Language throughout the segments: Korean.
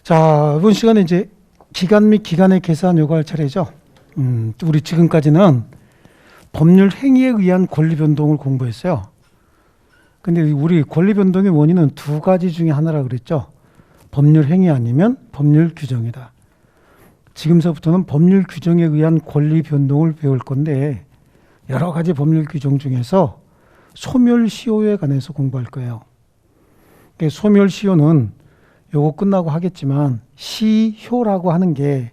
자, 이번 시간에 이제 기간 및 기간의 계산 요구할 차례죠. 우리 지금까지는 법률 행위에 의한 권리 변동을 공부했어요. 근데 우리 권리 변동의 원인은 두 가지 중에 하나라 그랬죠. 법률 행위 아니면 법률 규정이다. 지금서부터는 법률 규정에 의한 권리 변동을 배울 건데 여러 가지 법률 규정 중에서 소멸시효에 관해서 공부할 거예요. 소멸시효는 요거 끝나고 하겠지만 시효라고 하는 게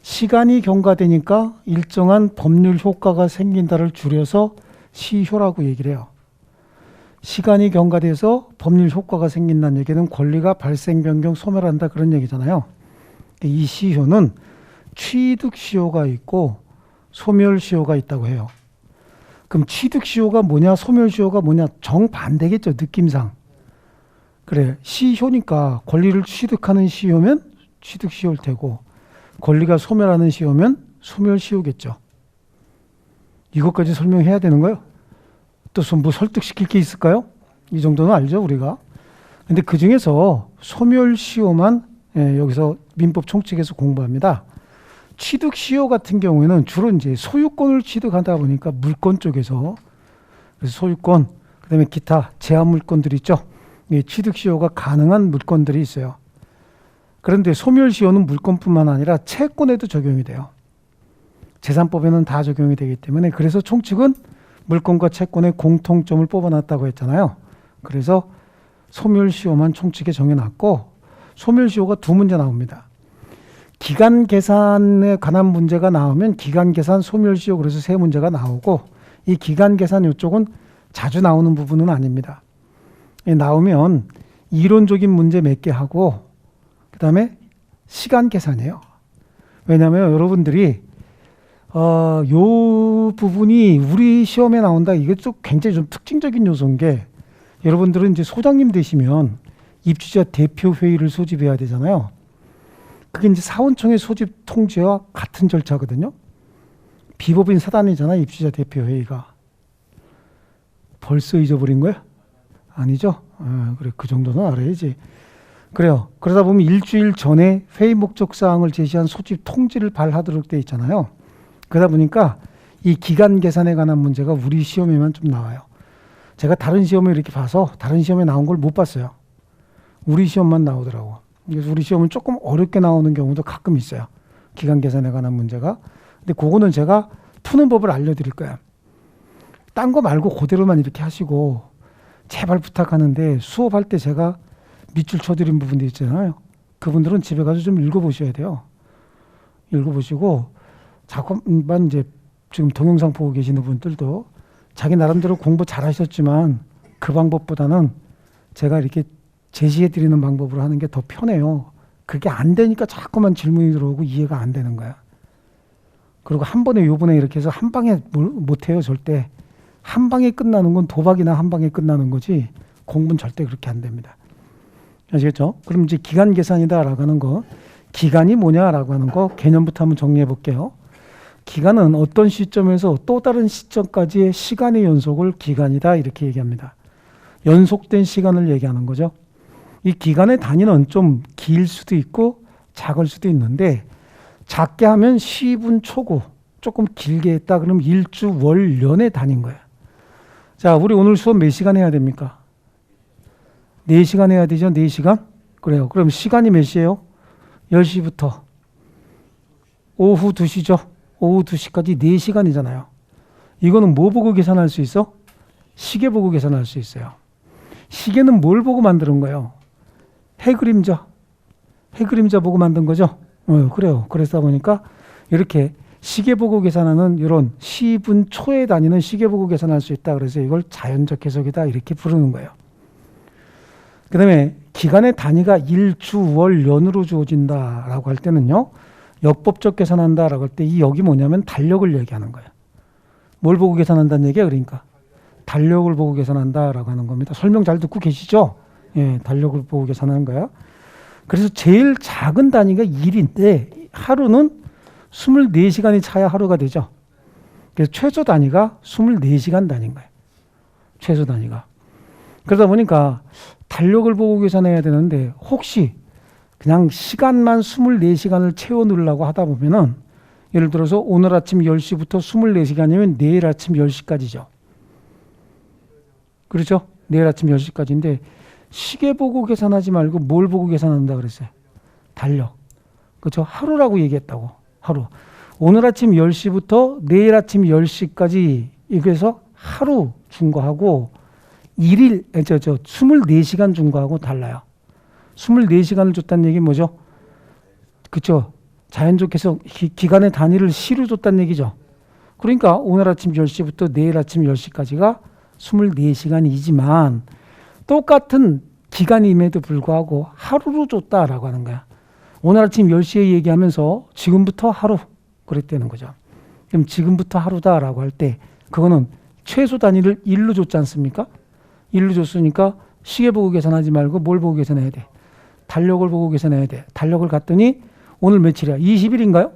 시간이 경과되니까 일정한 법률 효과가 생긴다를 줄여서 시효라고 얘기를 해요. 시간이 경과돼서 법률 효과가 생긴다는 얘기는 권리가 발생, 변경, 소멸한다 그런 얘기잖아요. 이 시효는 취득시효가 있고 소멸시효가 있다고 해요. 그럼 취득시효가 뭐냐 소멸시효가 뭐냐 정반대겠죠, 느낌상. 그래, 시효니까 권리를 취득하는 시효면 취득시효일 테고 권리가 소멸하는 시효면 소멸시효겠죠. 이것까지 설명해야 되는 거예요? 또 뭐 설득시킬 게 있을까요? 이 정도는 알죠, 우리가. 근데 그 중에서 소멸시효만 여기서 민법 총칙에서 공부합니다. 취득시효 같은 경우에는 주로 이제 소유권을 취득하다 보니까 물권 쪽에서, 그래서 소유권, 그 다음에 기타 제한 물권들이 있죠. 취득시효가 가능한 물권들이 있어요. 그런데 소멸시효는 물권뿐만 아니라 채권에도 적용이 돼요. 재산법에는 다 적용이 되기 때문에, 그래서 총칙은 물권과 채권의 공통점을 뽑아놨다고 했잖아요. 그래서 소멸시효만 총칙에 정해놨고, 소멸시효가 두 문제 나옵니다. 기간 계산에 관한 문제가 나오면 기간 계산, 소멸시효, 그래서 세 문제가 나오고, 이 기간 계산 이쪽은 자주 나오는 부분은 아닙니다. 나오면 이론적인 문제 몇 개 하고 그 다음에 시간 계산이에요. 왜냐하면 여러분들이 요 부분이 우리 시험에 나온다, 이게 좀 굉장히 좀 특징적인 요소인 게, 여러분들은 이제 소장님 되시면 입주자 대표 회의를 소집해야 되잖아요. 그게 이제 사원청의 소집 통지와 같은 절차거든요. 비법인 사단이잖아요, 입주자 대표 회의가. 벌써 잊어버린 거야? 아니죠? 그래, 그 정도는 알아야지. 그래요. 그러다 보면 일주일 전에 회의 목적 사항을 제시한 소집 통지를 발하도록 돼 있잖아요. 그러다 보니까 이 기간 계산에 관한 문제가 우리 시험에만 좀 나와요. 제가 다른 시험을 이렇게 봐서 다른 시험에 나온 걸 못 봤어요. 우리 시험만 나오더라고. 그래서 우리 시험은 조금 어렵게 나오는 경우도 가끔 있어요. 기간 계산에 관한 문제가. 근데 그거는 제가 푸는 법을 알려드릴 거예요. 딴 거 말고 그대로만 이렇게 하시고, 제발 부탁하는데 수업할 때 제가 밑줄 쳐드린 부분도 있잖아요. 그분들은 집에 가서 좀 읽어보셔야 돼요. 읽어보시고, 자꾸만 이제 지금 동영상 보고 계시는 분들도 자기 나름대로 공부 잘하셨지만 그 방법보다는 제가 이렇게 제시해드리는 방법으로 하는 게 더 편해요. 그게 안 되니까 자꾸만 질문이 들어오고 이해가 안 되는 거야. 그리고 한 번에 요번에 이렇게 해서 한 방에 못해요, 절대. 한 방에 끝나는 건 도박이나 한 방에 끝나는 거지 공부는 절대 그렇게 안 됩니다. 아시겠죠? 그럼 이제 기간 계산이다라고 하는 거, 기간이 뭐냐라고 하는 거 개념부터 한번 정리해 볼게요. 기간은 어떤 시점에서 또 다른 시점까지의 시간의 연속을 기간이다 이렇게 얘기합니다. 연속된 시간을 얘기하는 거죠. 이 기간의 단위는 좀 길 수도 있고 작을 수도 있는데, 작게 하면 시분 초고, 조금 길게 했다 그러면 일주, 월, 년의 단위인 거예요. 자, 우리 오늘 수업 몇 시간 해야 됩니까? 4시간 해야 되죠? 4시간? 그래요. 그럼 시간이 몇 시예요? 10시부터 오후 2시죠? 오후 2시까지 4시간이잖아요. 이거는 뭐 보고 계산할 수 있어? 시계 보고 계산할 수 있어요. 시계는 뭘 보고 만드는 거예요? 해그림자. 해그림자 보고 만든 거죠? 그래요. 그러다 보니까 이렇게 시계 보고 계산하는 이런 시분 초의 단위는 시계 보고 계산할 수 있다. 그래서 이걸 자연적 해석이다 이렇게 부르는 거예요. 그 다음에 기간의 단위가 일, 주, 월, 년으로 주어진다라고 할 때는요, 역법적 계산한다라고 할 때 이 역이 뭐냐면 달력을 얘기하는 거예요. 뭘 보고 계산한다는 얘기야? 그러니까 달력을 보고 계산한다라고 하는 겁니다. 설명 잘 듣고 계시죠? 예, 달력을 보고 계산하는 거야. 그래서 제일 작은 단위가 일인데 하루는 24시간이 차야 하루가 되죠. 그래서 최소 단위가 24시간 단위인 거예요. 최소 단위가. 그러다 보니까 달력을 보고 계산해야 되는데 혹시 그냥 시간만 24시간을 채워 넣으려고 하다 보면은 예를 들어서 오늘 아침 10시부터 24시간이면 내일 아침 10시까지죠. 그렇죠? 내일 아침 10시까지인데 시계 보고 계산하지 말고 뭘 보고 계산한다 그랬어요? 달력. 그렇죠? 하루라고 얘기했다고. 하루. 오늘 아침 10시부터 내일 아침 10시까지 이거에서 하루 준 거하고 24시간 준 거하고 달라요. 24시간을 줬다는 얘기는 뭐죠? 그렇죠? 자연적 해석 기간의 단위를 시로 줬다는 얘기죠. 그러니까 오늘 아침 10시부터 내일 아침 10시까지가 24시간이지만 똑같은 기간임에도 불구하고 하루로 줬다라고 하는 거야. 오늘 아침 10시에 얘기하면서 지금부터 하루 그랬다는 거죠. 그럼 지금부터 하루다라고 할 때 그거는 최소 단위를 1로 줬지 않습니까? 1로 줬으니까 시계 보고 계산하지 말고 뭘 보고 계산해야 돼? 달력을 보고 계산해야 돼. 달력을 갔더니 오늘 며칠이야? 20일인가요?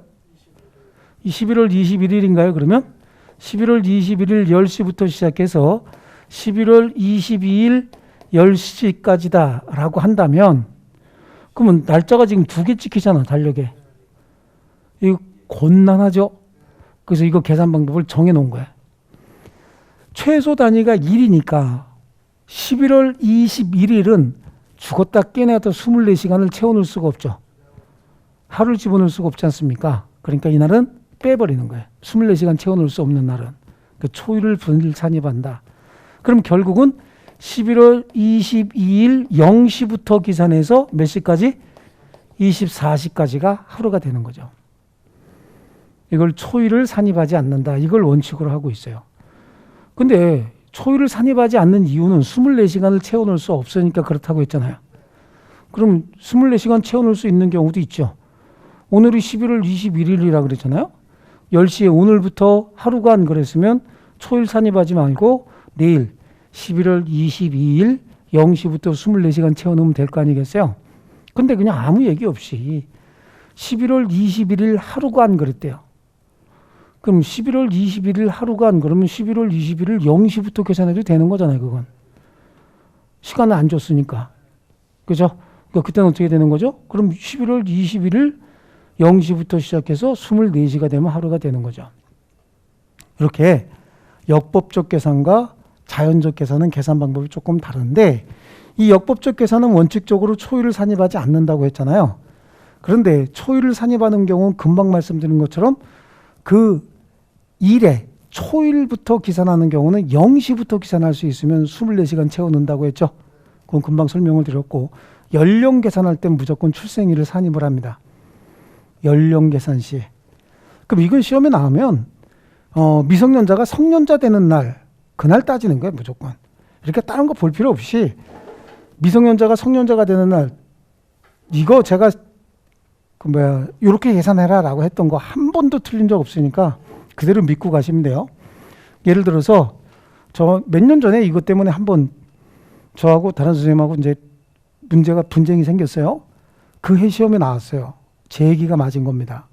11월 21일인가요? 그러면 11월 21일 10시부터 시작해서 11월 22일 10시까지다 라고 한다면 그러면 날짜가 지금 2개 찍히잖아, 달력에. 이거 곤란하죠? 그래서 이거 계산 방법을 정해 놓은 거야. 최소 단위가 1이니까 11월 21일은 죽었다 깨어나도 24시간을 채워놓을 수가 없죠. 하루를 집어넣을 수가 없지 않습니까? 그러니까 이날은 빼버리는 거예요. 24시간 채워놓을 수 없는 날은. 그 초일을 분일산입한다. 그럼 결국은 11월 22일 0시부터 계산해서 몇 시까지? 24시까지가 하루가 되는 거죠. 이걸 초일을 산입하지 않는다. 이걸 원칙으로 하고 있어요. 근데 초일을 산입하지 않는 이유는 24시간을 채워놓을 수 없으니까 그렇다고 했잖아요. 그럼 24시간 채워놓을 수 있는 경우도 있죠. 오늘이 11월 21일이라 그랬잖아요. 10시에 오늘부터 하루간 그랬으면 초일 산입하지 말고 내일 11월 22일 0시부터 24시간 채워놓으면 될 거 아니겠어요? 근데 그냥 아무 얘기 없이 11월 21일 하루간 그랬대요. 그럼 11월 21일 하루간 그러면 11월 21일 0시부터 계산해도 되는 거잖아요. 그건. 시간을 안 줬으니까. 그죠? 그러니까 그때는 어떻게 되는 거죠? 그럼 11월 21일 0시부터 시작해서 24시가 되면 하루가 되는 거죠. 이렇게 역법적 계산과 자연적 계산은 계산 방법이 조금 다른데 이 역법적 계산은 원칙적으로 초일을 산입하지 않는다고 했잖아요. 그런데 초일을 산입하는 경우는 금방 말씀드린 것처럼 그 일에 초일부터 계산하는 경우는 0시부터 계산할 수 있으면 24시간 채워넣는다고 했죠. 그건 금방 설명을 드렸고 연령 계산할 땐 무조건 출생일을 산입을 합니다. 연령 계산 시에. 그럼 이건 시험에 나오면 미성년자가 성년자 되는 날 그날 따지는 거예요. 무조건. 이렇게 다른 거 볼 필요 없이 미성년자가 성년자가 되는 날 이거 제가 이렇게 계산해라 라고 했던 거 한 번도 틀린 적 없으니까 그대로 믿고 가시면 돼요. 예를 들어서 저 몇 년 전에 이것 때문에 한번 저하고 다른 선생님하고 이제 분쟁이 생겼어요. 그 해 시험에 나왔어요. 제 얘기가 맞은 겁니다.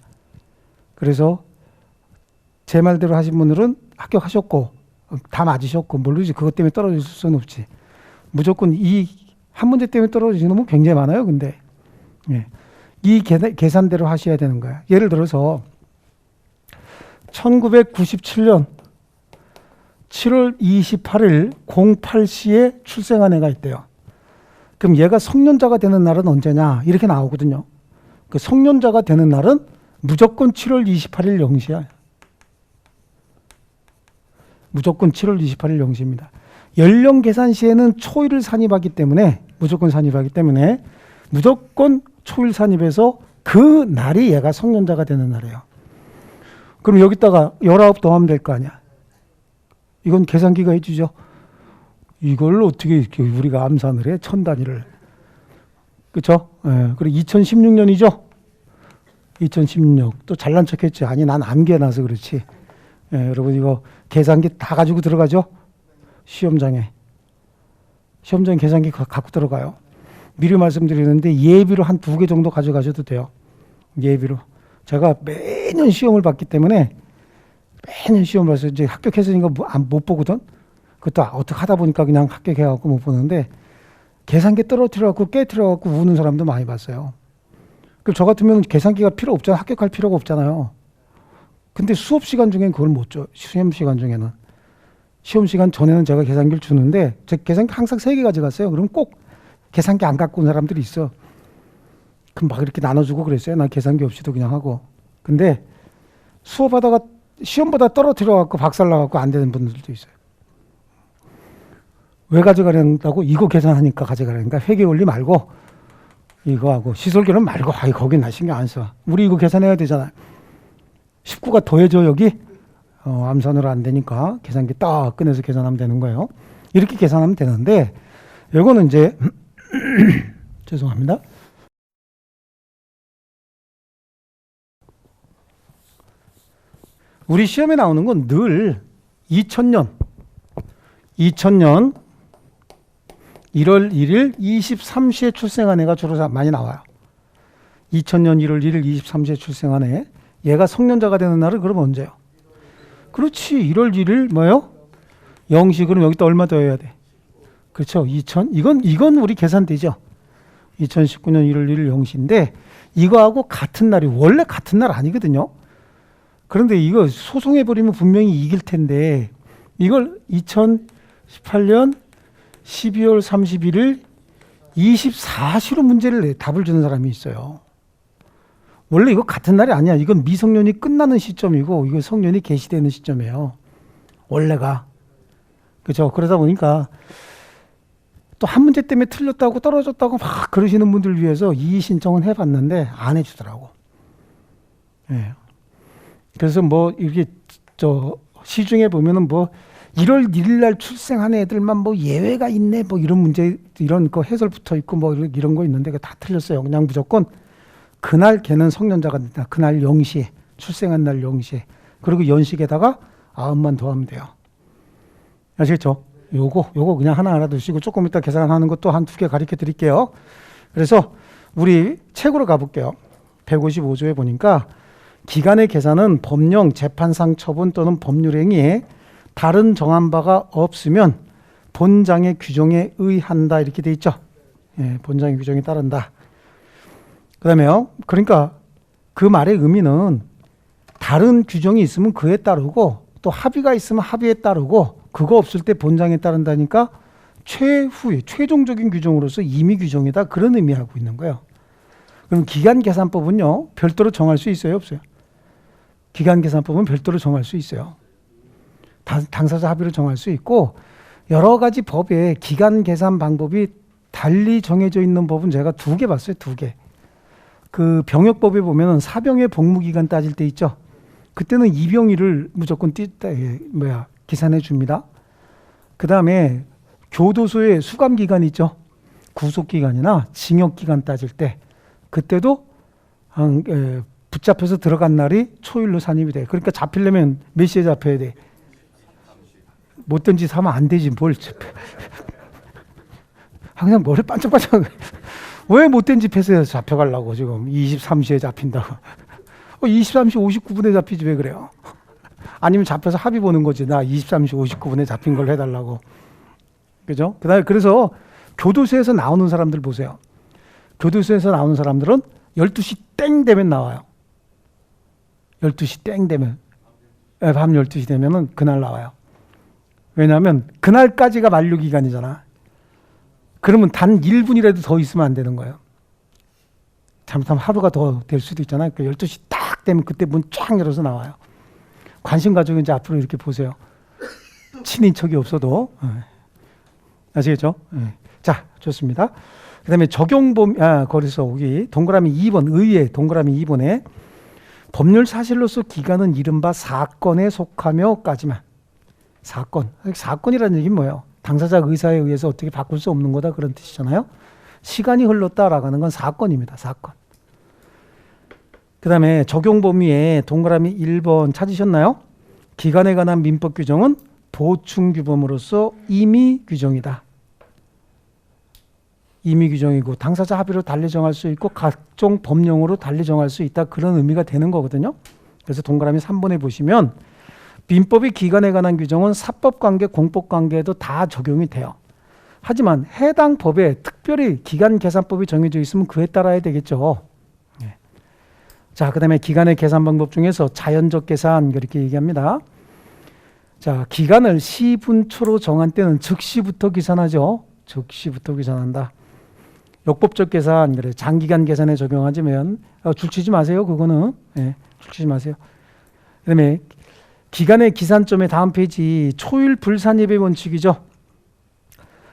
그래서 제 말대로 하신 분들은 합격하셨고 다 맞으셨고 모르지 그것 때문에 떨어질 수는 없지. 무조건 이 한 문제 때문에 떨어지는 놈은 굉장히 많아요. 근데 이 계산대로 하셔야 되는 거야. 예를 들어서 1997년 7월 28일 08시에 출생한 애가 있대요. 그럼 얘가 성년자가 되는 날은 언제냐? 이렇게 나오거든요. 그 성년자가 되는 날은 무조건 7월 28일 0시야. 무조건 7월 28일 0시입니다. 연령 계산 시에는 초일을 산입하기 때문에 무조건 초일 산입해서 그 날이 얘가 성년자가 되는 날이에요. 그럼 여기다가 19 더하면 될 거 아니야. 이건 계산기가 해주죠. 이걸 어떻게 이렇게 우리가 암산을 해? 천 단위를. 그렇죠? 예. 그리고 2016년이죠. 2016. 또 잘난 척했지. 아니 난 암기해놔서 그렇지. 예, 여러분 이거 계산기 다 가지고 들어가죠. 시험장에 계산기 갖고 들어가요. 미리 말씀드리는데 예비로 한 2개 정도 가져가셔도 돼요. 예비로. 제가 매년 시험을 봤기 때문에 매년 시험을 봐서 이제 합격했으니까 못 보거든. 그것도 어떻게 하다 보니까 그냥 합격해갖고 못 보는데 계산기 떨어뜨려갖고 깨트려갖고 우는 사람도 많이 봤어요. 그럼 저 같으면 계산기가 필요 없잖아. 합격할 필요가 없잖아요. 근데 수업 시간 중엔 그걸 못 줘. 시험 시간 중에는. 시험 시간 전에는 제가 계산기를 주는데 제 계산기 항상 3개 가져갔어요. 그럼 꼭 계산기 안 갖고 온 사람들이 있어. 그럼 막 이렇게 나눠주고 그랬어요. 난 계산기 없이도 그냥 하고. 근데 수업하다가 시험보다 떨어뜨려 갖고 박살 나갖고 안 되는 분들도 있어요. 왜 가져가려고? 이거 계산하니까 가져가려니까. 회계 원리 말고 이거 하고 시설계는 말고 거기 나 신경 안 써. 우리 이거 계산해야 되잖아. 19가 더해져 여기. 암산으로 안 되니까 계산기 딱 꺼내서 계산하면 되는 거예요. 이렇게 계산하면 되는데 이거는 이제 죄송합니다. 우리 시험에 나오는 건 늘 2000년 1월 1일 23시에 출생한 애가 주로 많이 나와요. 2000년 1월 1일 23시에 출생한 애. 얘가 성년자가 되는 날은 그럼 언제요? 그렇지. 1월 1일 뭐요? 0시. 그럼 여기다 얼마 더 해야 돼? 그렇죠. 2000. 이건 우리 계산되죠. 2019년 1월 1일 0시인데 이거하고 같은 날이 원래 같은 날 아니거든요. 그런데 이거 소송해버리면 분명히 이길 텐데 이걸 2018년 12월 31일 24시로 문제를 답을 주는 사람이 있어요. 원래 이거 같은 날이 아니야. 이건 미성년이 끝나는 시점이고 이거 성년이 개시되는 시점이에요. 원래가. 그렇죠. 그러다 보니까 또 한 문제 때문에 틀렸다고 떨어졌다고 막 그러시는 분들 위해서 이의 신청은 해봤는데 안 해주더라고. 예. 그래서 뭐 이게 시중에 보면은 뭐 1월 1일 날 출생한 애들만 뭐 예외가 있네 뭐 이런 문제 이런 거 해설 붙어 있고 뭐 이런 거 있는데 다 틀렸어요. 그냥 무조건 그날 걔는 성년자가 된다. 그날 0시에 출생한 날 0시에 그리고 연식에다가 9만 더하면 돼요. 아시겠죠? 요거 그냥 하나 알아두시고 조금 이따 계산하는 것도 한 2개 가르쳐 드릴게요. 그래서 우리 책으로 가볼게요. 155조에 보니까 기간의 계산은 법령, 재판상 처분 또는 법률행위에 다른 정한 바가 없으면 본장의 규정에 의한다 이렇게 돼 있죠. 예, 본장의 규정에 따른다. 그다음에요. 그러니까 그 말의 의미는 다른 규정이 있으면 그에 따르고 또 합의가 있으면 합의에 따르고 그거 없을 때 본장에 따른다니까 최후의 최종적인 규정으로서 임의 규정이다 그런 의미하고 있는 거예요. 그럼 기간계산법은요 별도로 정할 수 있어요 없어요? 기간계산법은 별도로 정할 수 있어요. 당사자 합의로 정할 수 있고 여러 가지 법에 기간계산 방법이 달리 정해져 있는 법은 제가 2개 봤어요. 2개. 그 병역법에 보면은 사병의 복무기간 따질 때 있죠. 그때는 이병일을 무조건 계산해 줍니다. 그 다음에 교도소의 수감기간 있죠. 구속기간이나 징역기간 따질 때 그때도 붙잡혀서 들어간 날이 초일로 산입이 돼. 그러니까 잡히려면 몇 시에 잡혀야 돼? 못된 짓 하면 안 되지 뭘 항상 머리 반짝반짝 왜 못된 짓 해서 잡혀가려고 지금 23시에 잡힌다고 23시 59분에 잡히지 왜 그래요? 아니면 잡혀서 합의 보는 거지. 나 23시 59분에 잡힌 걸 해달라고. 그죠? 그다음에 그래서 교도소에서 나오는 사람들 보세요. 교도소에서 나오는 사람들은 12시 땡 되면 나와요. 12시 땡 되면. 밤 12시 되면은 그날 나와요. 왜냐하면 그날까지가 만료기간이잖아. 그러면 단 1분이라도 더 있으면 안 되는 거예요. 잘못하면 하루가 더 될 수도 있잖아요. 그러니까 12시 딱 되면 그때 문 쫙 열어서 나와요. 관심 가지고 이제 앞으로 이렇게 보세요. 친인척이 없어도. 아시겠죠? 자, 좋습니다. 그 다음에 거기서 여기 동그라미 2번, 의회 동그라미 2번에 법률 사실로서 기간은 이른바 사건에 속하며까지만. 사건이라는 얘기는 뭐예요? 당사자 의사에 의해서 어떻게 바꿀 수 없는 거다 그런 뜻이잖아요. 시간이 흘렀다라고 하는 건 사건입니다. 사건. 그 다음에 적용 범위에 동그라미 1번 찾으셨나요? 기간에 관한 민법 규정은 보충 규범으로서 임의 규정이다. 임의 규정이고 당사자 합의로 달리 정할 수 있고 각종 법령으로 달리 정할 수 있다. 그런 의미가 되는 거거든요. 그래서 동그라미 3번에 보시면 민법의 기간에 관한 규정은 사법관계, 공법관계에도 다 적용이 돼요. 하지만 해당 법에 특별히 기간계산법이 정해져 있으면 그에 따라야 되겠죠. 네. 자, 그 다음에 기간의 계산 방법 중에서 자연적 계산 그렇게 얘기합니다. 자, 기간을 시분초로 정한 때는 즉시부터 계산하죠. 즉시부터 계산한다. 역법적 계산, 그래 장기간 계산에 적용하자면 줄치지 마세요. 그거는 줄치지 마세요. 그다음에 기간의 기산점의 다음 페이지 초일 불산입의 원칙이죠.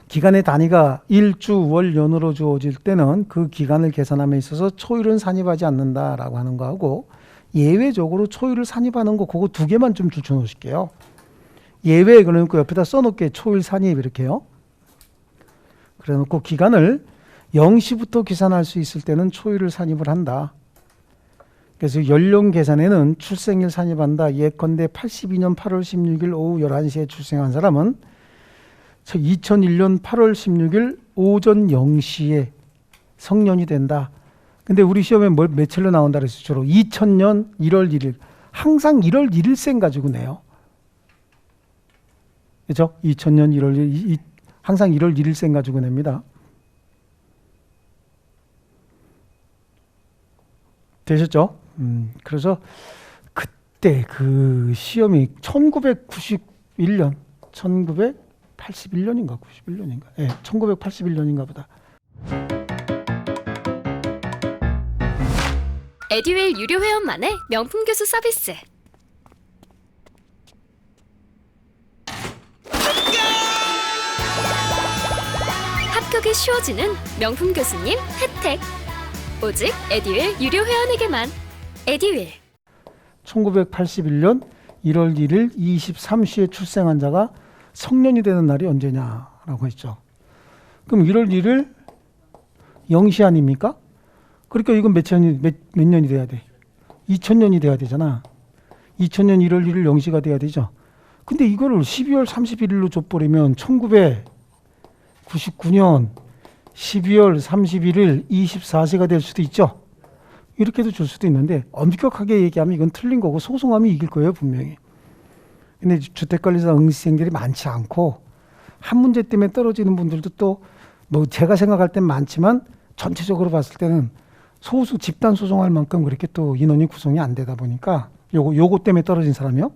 기간의 단위가 일주, 월, 년으로 주어질 때는 그 기간을 계산함에 있어서 초일은 산입하지 않는다라고 하는 거하고 예외적으로 초일을 산입하는 거 그거 두 개만 좀 줄쳐 놓으실게요. 예외 그러니까 옆에다 써놓게 초일 산입 이렇게요. 그래 놓고 기간을 0시부터 계산할 수 있을 때는 초일을 산입을 한다. 그래서 연령 계산에는 출생일 산입한다. 예컨대 82년 8월 16일 오후 11시에 출생한 사람은 2001년 8월 16일 오전 0시에 성년이 된다. 근데 우리 시험에 며칠로 나온다 그랬어요. 주로 2000년 1월 1일. 항상 1월 1일생 가지고 내요. 그렇죠? 2000년 1월 1일 항상 1월 1일생 가지고 냅니다. 되셨죠? 그래서 그때 그 시험이 1991년 1981년인가 91년인가 1981년인가 보다. 에듀윌 유료 회원만의 명품 교수 서비스. 합격이 쉬워지는 명품 교수님 혜택. 오직 에듀윌 유료 회원에게만. 에듀윌. 1981년 1월 1일 23시에 출생한 자가 성년이 되는 날이 언제냐라고 했죠. 그럼 1월 1일 0시 아닙니까? 그러니까 이건 몇 년이 돼야 돼? 2000년이 돼야 되잖아. 2000년 1월 1일 0시가 돼야 되죠. 근데 이거를 12월 31일로 줘버리면 1999년 12월 31일 24시가 될 수도 있죠. 이렇게도 줄 수도 있는데 엄격하게 얘기하면 이건 틀린 거고 소송하면 이길 거예요, 분명히. 근데 주택관리사 응시생들이 많지 않고 한 문제 때문에 떨어지는 분들도 또 뭐 제가 생각할 땐 많지만 전체적으로 봤을 때는 소수 집단 소송할 만큼 그렇게 또 인원이 구성이 안 되다 보니까 요거 때문에 떨어진 사람이요.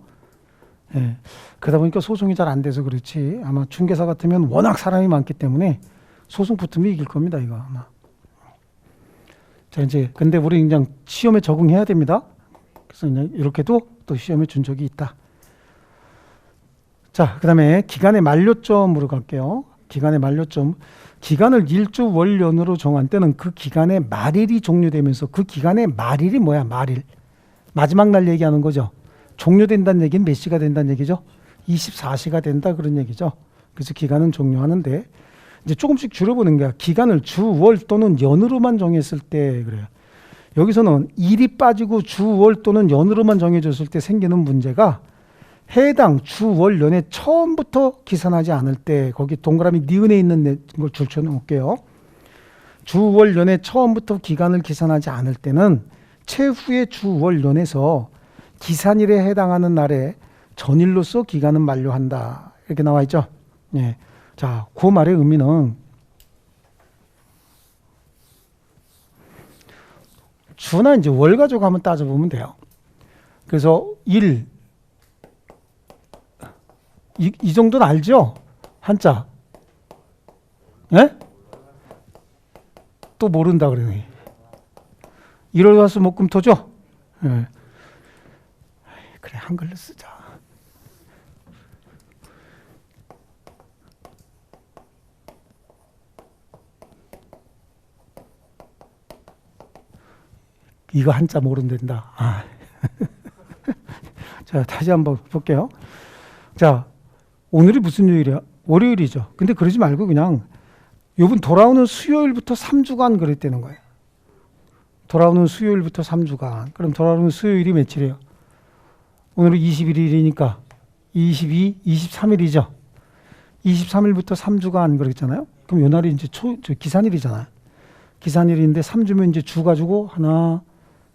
예. 그러다 보니까 소송이 잘 안 돼서 그렇지 아마 중개사 같으면 워낙 사람이 많기 때문에 소송 붙으면 이길 겁니다, 이거 아마. 자, 이제 근데 우리 그냥 시험에 적응해야 됩니다. 그래서 그냥 이렇게도 또 시험에 준 적이 있다. 자, 그다음에 기간의 만료점으로 갈게요. 기간의 만료점. 기간을 일주, 월, 년으로 정한 때는 그 기간의 말일이 종료되면서 그 기간의 말일이 뭐야? 말일. 마지막 날 얘기하는 거죠. 종료된다는 얘기는 몇 시가 된다는 얘기죠? 24시가 된다 그런 얘기죠. 그래서 기간은 종료하는데 이제 조금씩 줄여보는 거야. 기간을 주, 월 또는 연으로만 정했을 때 그래요. 여기서는 일이 빠지고 주, 월 또는 연으로만 정해졌을 때 생기는 문제가 해당 주, 월, 연에 처음부터 계산하지 않을 때 거기 동그라미 니은에 있는 걸 줄쳐 놓을게요. 주, 월, 연에 처음부터 기간을 계산하지 않을 때는 최후의 주, 월, 연에서 기산일에 해당하는 날에 전일로서 기간은 만료한다. 이렇게 나와 있죠. 예. 자, 그 말의 의미는 주나 이제 월 가지고 한번 따져보면 돼요. 그래서 이 정도는 알죠? 한자. 예? 또 모른다 그러네. 1월 화수 목금토죠? 예. 그래, 한글로 쓰자. 이거 한자 모르면 된다. 아. 자, 다시 한번 볼게요. 자, 오늘이 무슨 요일이야? 월요일이죠. 근데 그러지 말고 그냥 요번 돌아오는 수요일부터 3주간 그랬다는 거예요. 돌아오는 수요일부터 3주간. 그럼 돌아오는 수요일이 며칠이에요? 오늘은 21일이니까 22, 23일이죠. 23일부터 3주간 그랬잖아요. 그럼 요 날이 이제 기산일이잖아요. 기산일인데 3주면 이제 주 가지고 하나,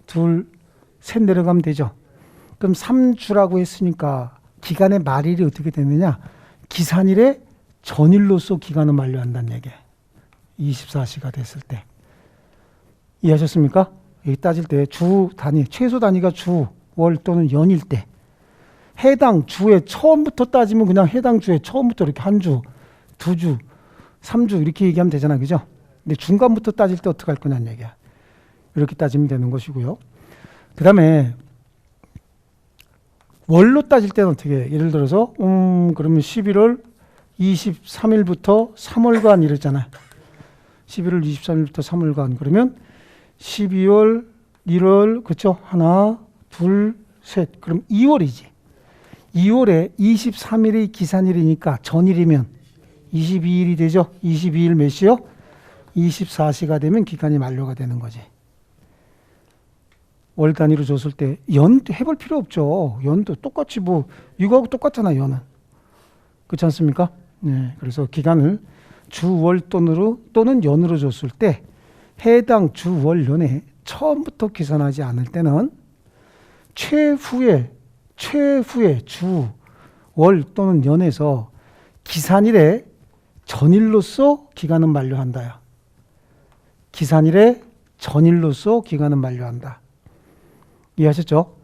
둘, 셋 내려가면 되죠. 그럼 3주라고 했으니까 기간의 말일이 어떻게 되느냐? 기산일의 전일로서 기간을 만료한다는 얘기예요. 24시가 됐을 때. 이해하셨습니까? 여기 따질 때 주 단위, 최소 단위가 주, 월 또는 연일 때 해당 주에 처음부터 따지면 그냥 해당 주에 처음부터 이렇게 한 주, 두 주, 3주 이렇게 얘기하면 되잖아. 그죠? 근데 중간부터 따질 때 어떻게 할 거냐는 얘기야. 이렇게 따지면 되는 것이고요. 그 다음에 월로 따질 때는 어떻게 해? 예를 들어서 그러면 11월 23일부터 3월간 이랬잖아요. 11월 23일부터 3월간 그러면 12월, 1월 그렇죠? 하나, 둘, 셋. 그럼 2월이지. 2월에 23일이 기산일이니까 전일이면 22일이 되죠. 22일 몇 시요? 24시가 되면 기간이 만료가 되는 거지. 월 단위로 줬을 때 연 해볼 필요 없죠. 연도 똑같이 뭐 이거하고 똑같잖아. 연은. 그렇지 않습니까? 네. 그래서 기간을 주, 월 또는 연으로 줬을 때 해당 주, 월, 연에 처음부터 계산하지 않을 때는 최후의 주, 월 또는 연에서 기산일의 전일로서 기간은 만료한다요. 기산일의 전일로서 기간은 만료한다. 이해하셨죠?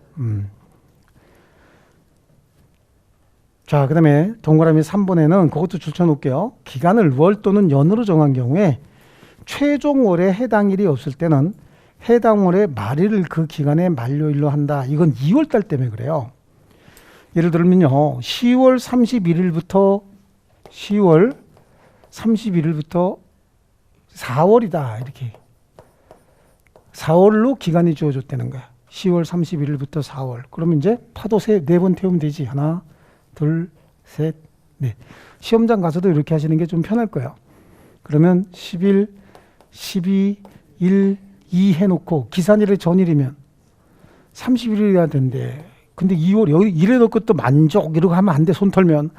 자, 그 다음에 동그라미 3번에는 그것도 줄쳐놓을게요. 기간을 월 또는 연으로 정한 경우에 최종 월에 해당 일이 없을 때는 해당 월의 말일을 그 기간의 만료일로 한다. 이건 2월 달 때문에 그래요. 예를 들면요. 10월 31일부터 4월이다. 이렇게. 4월로 기간이 주어졌다는 거야. 10월 31일부터 4월. 그러면 이제 파도 4번 태우면 되지. 하나, 둘, 셋, 넷. 시험장 가서도 이렇게 하시는 게 좀 편할 거예요. 그러면 10일, 12, 1, 2 해놓고 기산일의 전일이면 31일이어야 된대. 근데 2월 여기 이래 놓고 또 만족 이러고 하면 안 돼. 손 털면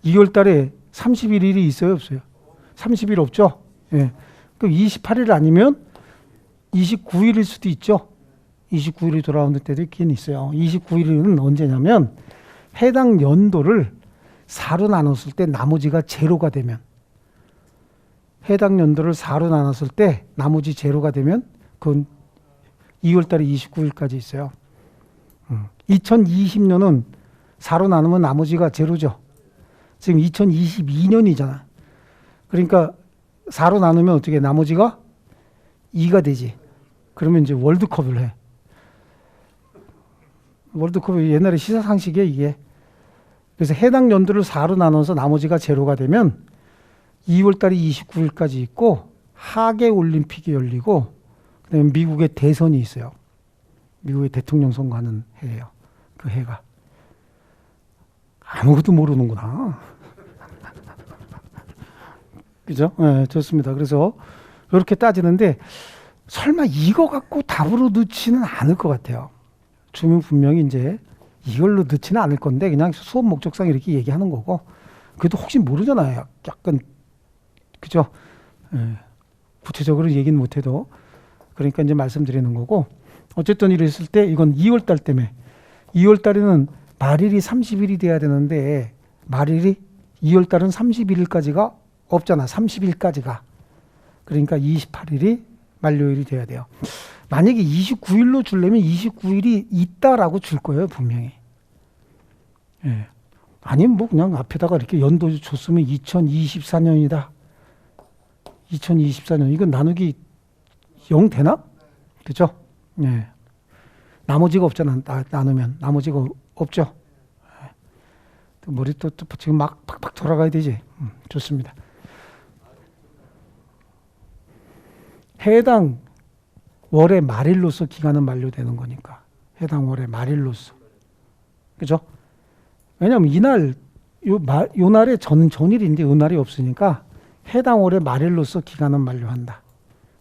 2월 달에 31일이 있어요, 없어요? 30일 없죠? 예. 그럼 28일 아니면 29일일 수도 있죠. 29일이 돌아오는 때도 있긴 있어요. 29일은 언제냐면 해당 연도를 4로 나눴을 때 나머지가 제로가 되면 해당 연도를 4로 나눴을 때 나머지 제로가 되면 그건 2월 달에 29일까지 있어요. 2020년은 4로 나누면 나머지가 제로죠. 지금 2022년이잖아. 그러니까 4로 나누면 어떻게 나머지가 2가 되지. 그러면 이제 월드컵을 해. 월드컵이 옛날에 시사상식이에요, 이게. 그래서 해당 연도를 4로 나눠서 나머지가 제로가 되면 2월 달이 29일까지 있고 하계 올림픽이 열리고 그다음에 미국의 대선이 있어요. 미국의 대통령 선거하는 해예요. 그 해가. 아무것도 모르는구나. 그죠? 네, 좋습니다. 그래서 이렇게 따지는데 설마 이거 갖고 답으로 넣지는 않을 것 같아요. 주면 분명히 이제 이걸로 넣지는 않을 건데 그냥 수업 목적상 이렇게 얘기하는 거고 그래도 혹시 모르잖아요. 약간 그죠? 예, 구체적으로 얘기는 못해도 그러니까 이제 말씀드리는 거고 어쨌든 이랬을 때 이건 2월 달 때문에 2월 달에는 말일이 30일이 돼야 되는데 말일이 2월 달은 31일까지가 없잖아. 30일까지가. 그러니까 28일이 만료일이 돼야 돼요. 만약에 29일로 주려면 29일이 있다라고 줄 거예요, 분명히. 예. 아니면 뭐 그냥 앞에다가 이렇게 연도 줬으면 2024년이다. 2024년. 이건 나누기 0 되나? 그죠? 예. 나머지가 없잖아. 나누면. 나머지가 없죠. 예. 머리 또 지금 막 팍팍 돌아가야 되지. 좋습니다. 해당 월의 말일로서 기간은 만료되는 거니까. 해당 월의 말일로서. 그죠? 왜냐하면 이날, 요 날에 전일인데 요 날이 없으니까 해당 월의 말일로서 기간은 만료한다.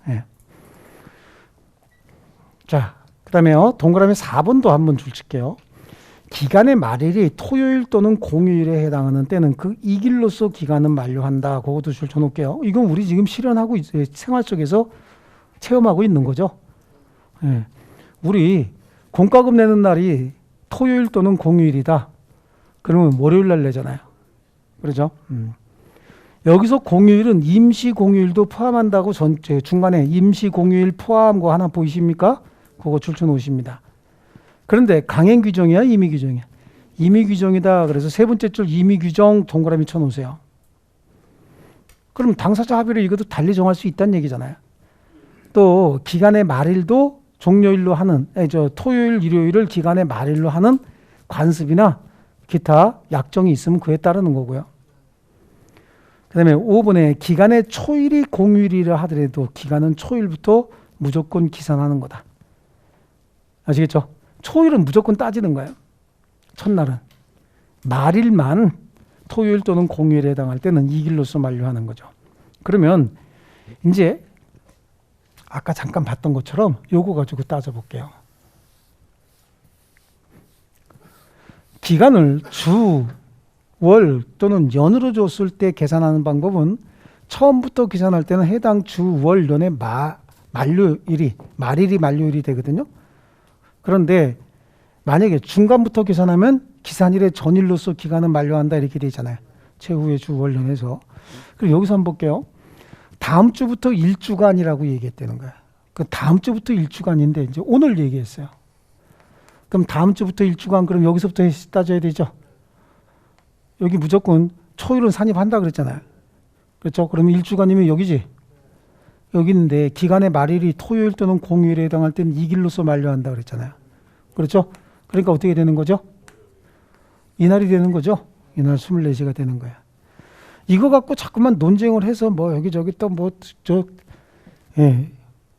예. 자, 그 다음에요. 동그라미 4번도 한번 줄칠게요. 기간의 말일이 토요일 또는 공휴일에 해당하는 때는 그 이 길로서 기간은 만료한다. 그것도 줄쳐놓을게요. 이건 우리 지금 실현하고 있어요. 생활 속에서 체험하고 있는 거죠. 예. 우리 공과금 내는 날이 토요일 또는 공휴일이다. 그러면 월요일 날 내잖아요. 그렇죠? 여기서 공휴일은 임시 공휴일도 포함한다고 중간에 임시 공휴일 포함 거 하나 보이십니까? 그거 줄쳐 놓으십니다. 그런데 강행 규정이야, 임의 규정이야? 임의 규정이다. 그래서 세 번째 줄 임의 규정 동그라미 쳐 놓으세요. 그럼 당사자 합의로 이것도 달리 정할 수 있다는 얘기잖아요. 또 기간의 말일도 종료일로 하는, 토요일, 일요일을 기간의 말일로 하는 관습이나 기타 약정이 있으면 그에 따르는 거고요. 그 다음에 5번에 기간의 초일이 공휴일이라 하더라도 기간은 초일부터 무조건 기산하는 거다. 아시겠죠? 초일은 무조건 따지는 거예요. 첫날은. 말일만 토요일 또는 공휴일에 해당할 때는 이 길로서 만료하는 거죠. 그러면 이제 아까 잠깐 봤던 것처럼 요거 가지고 따져볼게요. 기간을 주, 월 또는 연으로 줬을 때 계산하는 방법은 처음부터 계산할 때는 해당 주, 월, 연의 말일이 만료일이 되거든요. 그런데 만약에 중간부터 계산하면 기산일의 전일로서 기간은 만료한다 이렇게 되잖아요. 최후의 주, 월, 연에서. 그리고 여기서 한번 볼게요. 다음 주부터 1주간이라고 얘기했다는 거야. 그 다음 주부터 1주간인데 이제 오늘 얘기했어요. 그럼 다음 주부터 1주간 그럼 여기서부터 따져야 되죠. 여기 무조건 초일은 산입한다 그랬잖아요. 그렇죠? 그러면 1주간이면 여기지. 여기 있는데 기간의 말일이 토요일 또는 공휴일에 해당할 때는 이 길로서 만료한다 그랬잖아요. 그렇죠? 그러니까 어떻게 되는 거죠? 이날이 되는 거죠. 이날 24시가 되는 거야. 이거 갖고 자꾸만 논쟁을 해서 뭐 여기저기 또 뭐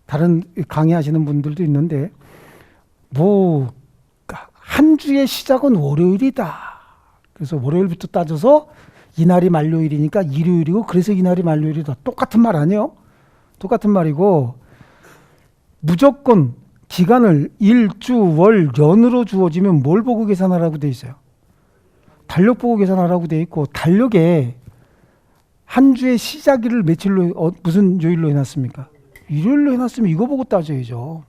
다른 강의하시는 분들도 있는데 뭐 한 주의 시작은 월요일이다. 그래서 월요일부터 따져서 이날이 만료일이니까 일요일이고 그래서 이날이 만료일이다. 똑같은 말 아니에요? 똑같은 말이고 무조건 기간을 일, 주, 월, 연으로 주어지면 뭘 보고 계산하라고 돼 있어요? 달력 보고 계산하라고 돼 있고 달력에 한 주의 시작일을 며칠로 무슨 요일로 해놨습니까? 일요일로 해놨으면 이거 보고 따져야죠.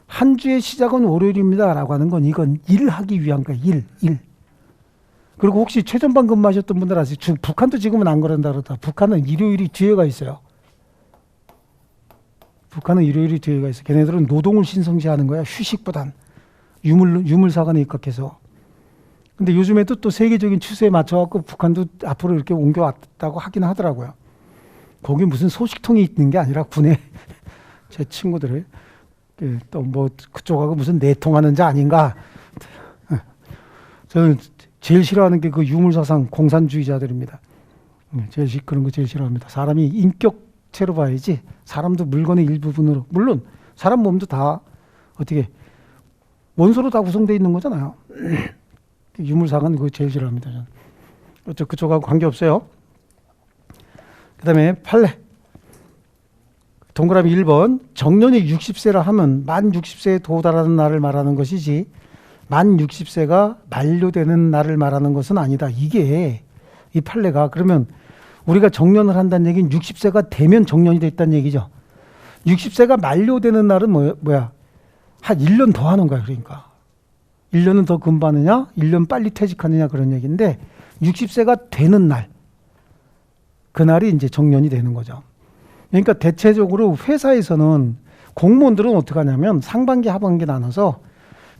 한 주의 시작은 월요일입니다 라고 하는 건 이건 일하기 위한 거야. 일. 그리고 혹시 최전방 근무하셨던 분들 아세요? 북한도 지금은 안 그런다 그러다. 북한은 일요일이 뒤에가 있어요. 북한은 일요일이 뒤에가 있어. 걔네들은 노동을 신성시하는 거야. 휴식보단. 유물사관에 입각해서. 근데 요즘에도 또 세계적인 추세에 맞춰갖고 북한도 앞으로 이렇게 옮겨왔다고 하긴 하더라고요. 거기 무슨 소식통이 있는 게 아니라 군에 제 친구들을 또 뭐 그쪽하고 무슨 내통하는 자 아닌가. 저는 제일 싫어하는 게 그 유물사상 공산주의자들입니다. 그런 거 제일 싫어합니다. 사람이 인격체로 봐야지 사람도 물건의 일부분으로, 물론 사람 몸도 다 어떻게 원소로 다 구성되어 있는 거잖아요. 유물사관 그거 제일 싫어합니다. 저는. 어쩌 그쪽하고 관계없어요. 그 다음에 판례. 동그라미 1번. 정년이 60세라 하면 만 60세에 도달하는 날을 말하는 것이지 만 60세가 만료되는 날을 말하는 것은 아니다. 이게 이 판례가 그러면 우리가 정년을 한다는 얘기는 60세가 되면 정년이 됐다는 얘기죠. 60세가 만료되는 날은 뭐야? 한 1년 더 하는 거야. 그러니까 1년은 더 근무하느냐 1년 빨리 퇴직하느냐 그런 얘기인데 60세가 되는 날 그날이 이제 정년이 되는 거죠. 그러니까 대체적으로 회사에서는 공무원들은 어떻게 하냐면 상반기 하반기 나눠서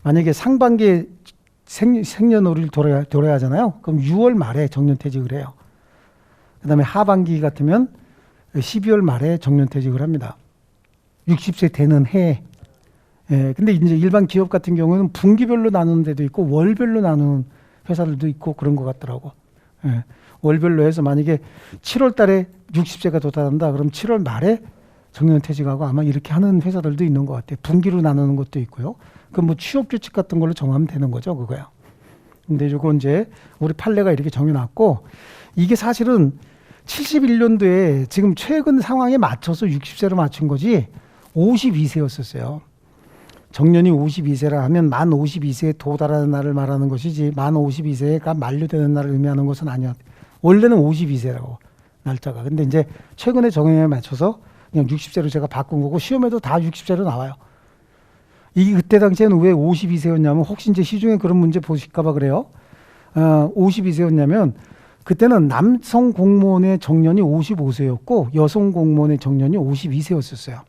만약에 상반기에 생년월일 돌아야 하잖아요. 그럼 6월 말에 정년퇴직을 해요. 그 다음에 하반기 같으면 12월 말에 정년퇴직을 합니다. 60세 되는 해에. 근데 이제 일반 기업 같은 경우는 분기별로 나누는 데도 있고 월별로 나누는 회사들도 있고 그런 것 같더라고. 월별로 해서 만약에 7월 달에 60세가 도달한다. 그럼 7월 말에 정년퇴직하고 아마 이렇게 하는 회사들도 있는 것 같아요. 분기로 나누는 것도 있고요. 그럼 뭐 취업규칙 같은 걸로 정하면 되는 거죠. 그거야. 근데 이거 이제 우리 판례가 이렇게 정해놨고 이게 사실은 71년도에 지금 최근 상황에 맞춰서 60세로 맞춘 거지 52세였었어요. 정년이 52세라 하면 만 52세에 도달하는 날을 말하는 것이지 만 52세가 만료되는 날을 의미하는 것은 아니야. 원래는 52세라고 날짜가. 근데 이제 최근에 정년에 맞춰서 그냥 60세로 제가 바꾼 거고 시험에도 다 60세로 나와요. 이게 그때 당시에는 왜 52세였냐면 혹시 이제 시중에 그런 문제 보실까 봐 그래요. 52세였냐면 그때는 남성 공무원의 정년이 55세였고 여성 공무원의 정년이 52세였었어요.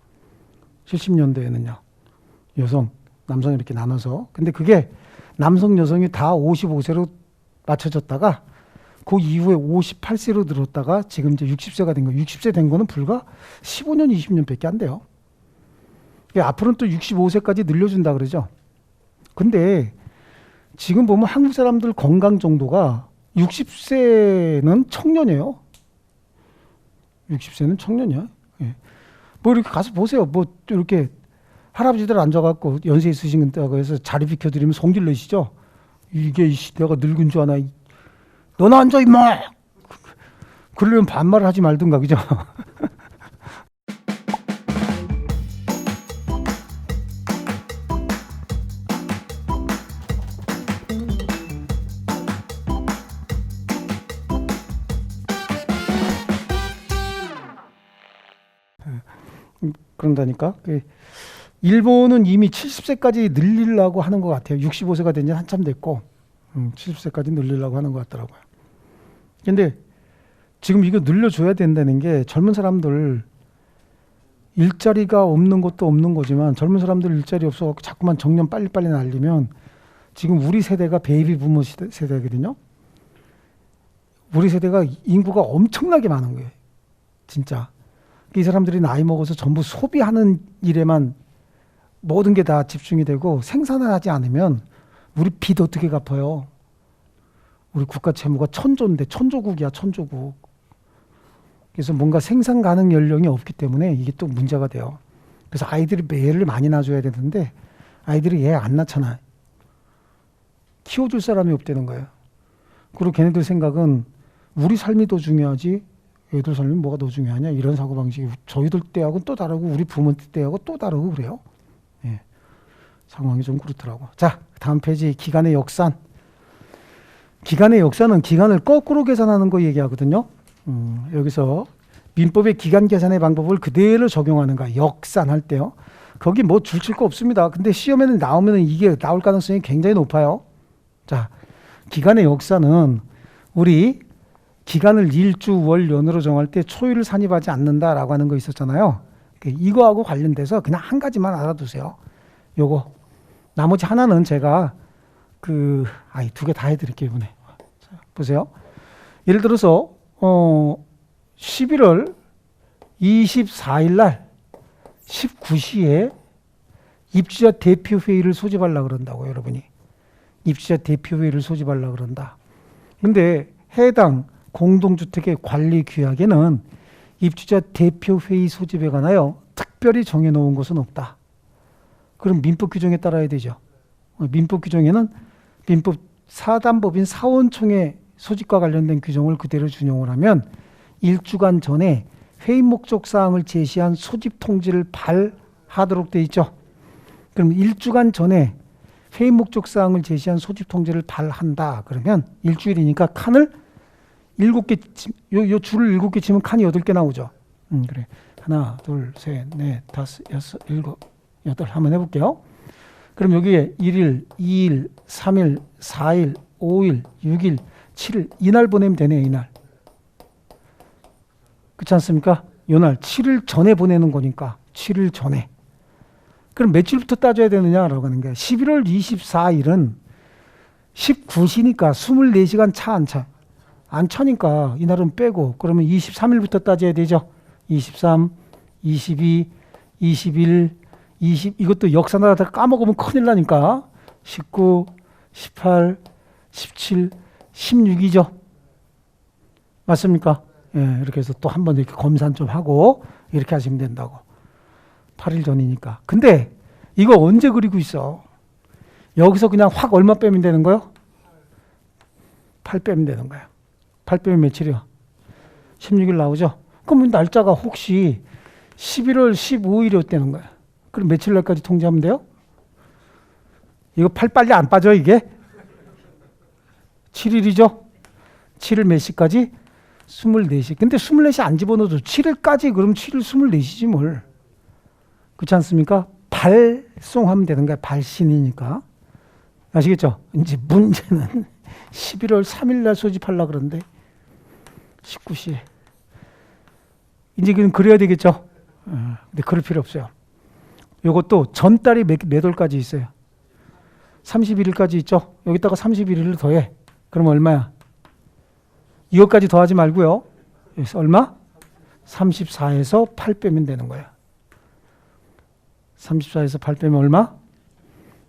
70년대에는요. 여성, 남성 이렇게 나눠서. 근데 그게 남성, 여성이 다 55세로 맞춰졌다가 그 이후에 58세로 늘었다가 지금 이제 60세가 된 거예요. 60세 된 거는 불과 15년, 20년밖에 안 돼요. 앞으로는 또 65세까지 늘려준다 그러죠. 근데 지금 보면 한국 사람들 건강 정도가 60세는 청년이에요. 60세는 청년이야. 예. 뭐 이렇게 가서 보세요. 뭐 이렇게 할아버지들 앉아갖고 연세 있으신다고 해서 자리 비켜드리면 성질 내시죠. 이게 내가 늙은 줄 아나. 너나 앉아 임마. 그러려면 반말을 하지 말든가 그죠? 그런다니까. 일본은 이미 70세까지 늘리려고 하는 것 같아요. 65세가 된 지 한참 됐고 70세까지 늘리려고 하는 것 같더라고요. 근데 지금 이거 늘려줘야 된다는 게 젊은 사람들 일자리가 없는 것도 없는 거지만 젊은 사람들 일자리 없어서 자꾸만 정년 빨리빨리 날리면 지금 우리 세대가 베이비 부모 세대거든요. 우리 세대가 인구가 엄청나게 많은 거예요. 진짜. 이 사람들이 나이 먹어서 전부 소비하는 일에만 모든 게 다 집중이 되고 생산을 하지 않으면 우리 빚 어떻게 갚아요? 우리 국가 채무가 천조인데 천조국이야, 천조국. 그래서 뭔가 생산 가능 연령이 없기 때문에 이게 또 문제가 돼요. 그래서 아이들이 애를 많이 낳아줘야 되는데 아이들이 애 안 낳잖아. 키워줄 사람이 없다는 거예요. 그리고 걔네들 생각은 우리 삶이 더 중요하지 애들 삶이 뭐가 더 중요하냐 이런 사고방식이 저희들 때하고는 또 다르고 우리 부모 때하고 또 다르고 그래요. 예. 상황이 좀 그렇더라고. 자, 다음 페이지 기간의 역산. 기간의 역산은 기간을 거꾸로 계산하는 거 얘기하거든요. 여기서 민법의 기간 계산의 방법을 그대로 적용하는 거야. 역산할 때요. 거기 뭐 줄칠 거 없습니다. 근데 시험에는 나오면 이게 나올 가능성이 굉장히 높아요. 자, 기간의 역산은 우리 기간을 일주, 월, 연으로 정할 때 초일을 산입하지 않는다라고 하는 거 있었잖아요. 이거하고 관련돼서 그냥 한 가지만 알아두세요. 요거. 나머지 하나는 제가 두 개 다 해드릴게요, 이번에. 자, 보세요. 예를 들어서 11월 24일 날 19시에 입주자 대표회의를 소집하려고 그런다고 여러분이. 입주자 대표회의를 소집하려고 그런다. 근데 해당 공동주택의 관리 규약에는 입주자 대표회의 소집에 관하여 특별히 정해놓은 것은 없다. 그럼 민법 규정에 따라야 되죠. 민법 규정에는 민법 사단법인 사원총회 소집과 관련된 규정을 그대로 준용을 하면 일주간 전에 회의 목적 사항을 제시한 소집 통지를 발하도록 돼 있죠. 그럼 일주간 전에 회의 목적 사항을 제시한 소집 통지를 발한다. 그러면 일주일이니까 칸을 7개, 요 줄을 7개 치면 칸이 8개 나오죠. 그래. 하나, 둘, 셋, 넷, 다섯, 여섯, 일곱, 여덟 한번 해볼게요. 그럼 여기에 1일, 2일, 3일, 4일, 5일, 6일, 7일 이날 보내면 되네. 이날. 그렇지 않습니까? 요날 7일 전에 보내는 거니까 7일 전에. 그럼 며칠부터 따져야 되느냐라고 하는 게 11월 24일은 19시니까 24시간 차 안 차. 안 차니까 이날은 빼고 그러면 23일부터 따져야 되죠. 23, 22, 21, 20 이것도 역산하다 까먹으면 큰일 나니까 19, 18, 17, 16이죠. 맞습니까? 예, 이렇게 해서 또 한 번 이렇게 검산 좀 하고 이렇게 하시면 된다고. 8일 전이니까. 근데 이거 언제 그리고 있어? 여기서 그냥 확 얼마 빼면 되는 거요? 8 빼면 되는 거야. 8 빼면 며칠이요? 16일 나오죠? 그럼 날짜가 혹시 11월 15일이었다는 거야. 그럼 며칠 날까지 통지하면 돼요? 이거 8 빨리 안 빠져 이게? 7일이죠? 7일 몇 시까지? 24시. 근데 24시 안 집어넣어도 7일까지 그럼 7일 24시지 뭘. 그렇지 않습니까? 발송하면 되는 거야. 발신이니까. 아시겠죠? 이제 문제는 11월 3일 날 소집하려고 그러는데 19시. 이제 그냥 그려야 되겠죠? 근데 그럴 필요 없어요. 요것도 전달이 몇 월까지 있어요? 31일까지 있죠? 여기다가 31일을 더해. 그럼 얼마야? 이것까지 더하지 말고요. 여기서 얼마? 34에서 8 빼면 되는 거야. 34에서 8 빼면 얼마?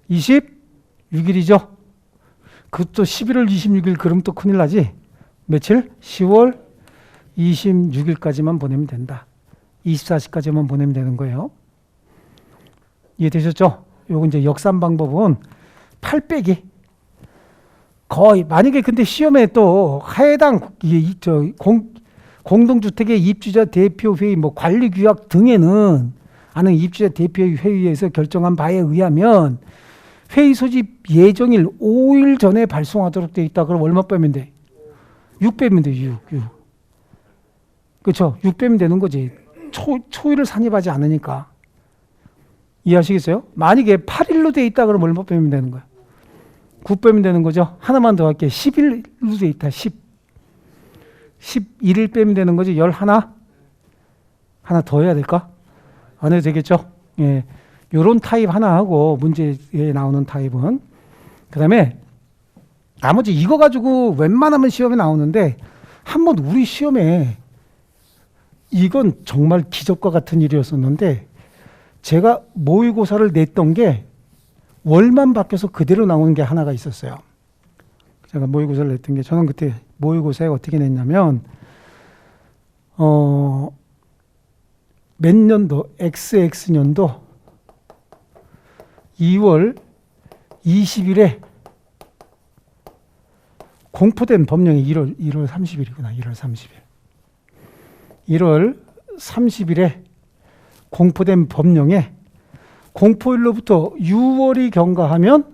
26일이죠? 그것도 11월 26일 그러면 또 큰일 나지? 며칠? 10월 26일까지만 보내면 된다. 24시까지만 보내면 되는 거예요. 이해되셨죠? 요거 이제 역산 방법은 8 빼기. 거의, 만약에 근데 시험에 또 해당, 공동주택의 입주자 대표회의, 뭐 관리규약 등에는 하는 입주자 대표회의에서 결정한 바에 의하면 회의 소집 예정일 5일 전에 발송하도록 되어 있다. 그럼 얼마 빼면 돼? 6 빼면 돼, 6. 그렇죠? 6 빼면 되는 거지. 초일을 산입하지 않으니까. 이해하시겠어요? 만약에 8일로 되어 있다 그러면 얼마 빼면 되는 거야? 9 빼면 되는 거죠? 하나만 더 할게요. 10일로 되어 있다. 11일 빼면 되는 거지. 11? 하나 더 해야 될까? 안 해도 되겠죠? 예. 요런 타입 하나 하고 문제에 나오는 타입은. 그 다음에 나머지 이거 가지고 웬만하면 시험에 나오는데 한번 우리 시험에 이건 정말 기적과 같은 일이었었는데 제가 모의고사를 냈던 게 월만 바뀌어서 그대로 나오는 게 하나가 있었어요. 제가 모의고사를 냈던 게 저는 그때 모의고사에 어떻게 냈냐면 몇 년도 XX년도 2월 20일에 공포된 법령이 1월 30일이구나. 1월 30일. 1월 30일에 공포된 법령에 공포일로부터 6월이 경과하면